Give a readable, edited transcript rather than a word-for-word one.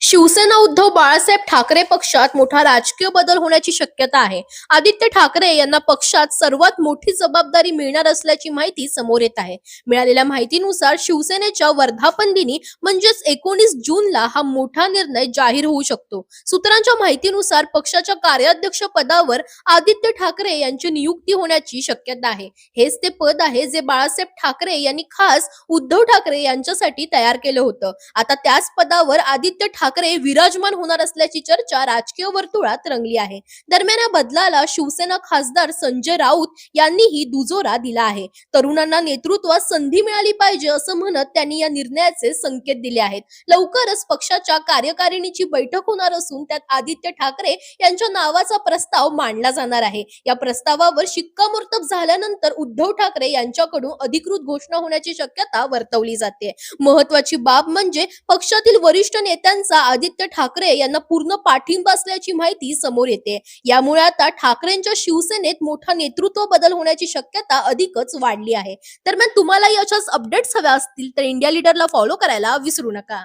शिवसेना उद्धव बाळासाहेब ठाकरे पक्षात मोठा राजकीय बदल होण्याची शक्यता आहे. आदित्य ठाकरे यांना पक्षात सर्वात मोठी जबाबदारी मिळणार असल्याची माहिती समोर येत आहे. मिळालेल्या माहितीनुसार शिवसेनेच्या वर्धापन दिनी म्हणजेच 19 जूनला हा मोठा निर्णय जाहीर होऊ शकतो. सूत्रांच्या माहितीनुसार पक्षाच्या कार्याध्यक्ष पदावर आदित्य ठाकरे यांची नियुक्ती होण्याची शक्यता आहे. हेच ते पद आहे जे बाळासाहेब ठाकरे यांनी खास उद्धव ठाकरे यांच्यासाठी तयार केलं होतं. आता त्याच पदावर आदित्य ठाकरे विराजमान होणार असल्याची चर्चा राजकीय वर्तुळात रंगली आहे. दरम्यान या बदलाला शिवसेना खासदार संजय राऊत यांनीही दुजोरा दिला आहे. तरुणांना नेतृत्वात संधी मिळाली पाहिजे असं म्हणत त्यांनी या निर्णयाचे संकेत दिले आहेत. लवकरच पक्षाच्या कार्यकारिणीची बैठक होणार असून त्यात आदित्य ठाकरे यांच्या नावाचा प्रस्ताव मांडला जाणार आहे. या प्रस्तावावर शिक्कामोर्तब झाल्यानंतर उद्धव ठाकरे यांच्याकडून अधिकृत घोषणा होण्याची शक्यता वर्तवली जाते. महत्वाची बाब म्हणजे पक्षातील वरिष्ठ नेत्यांचा आदित्य ठाकरे यांना पूर्ण पाठिंबा असल्याची माहिती समोर येते. यामुळे आता ठाकरेंच्या शिवसेनेत मोठा नेतृत्व बदल होण्याची शक्यता अधिकच वाढली आहे. दरम्यान तुम्हाला याच्याच अपडेट्स हव्या असतील तर इंडिया लीडरला फॉलो करायला विसरू नका.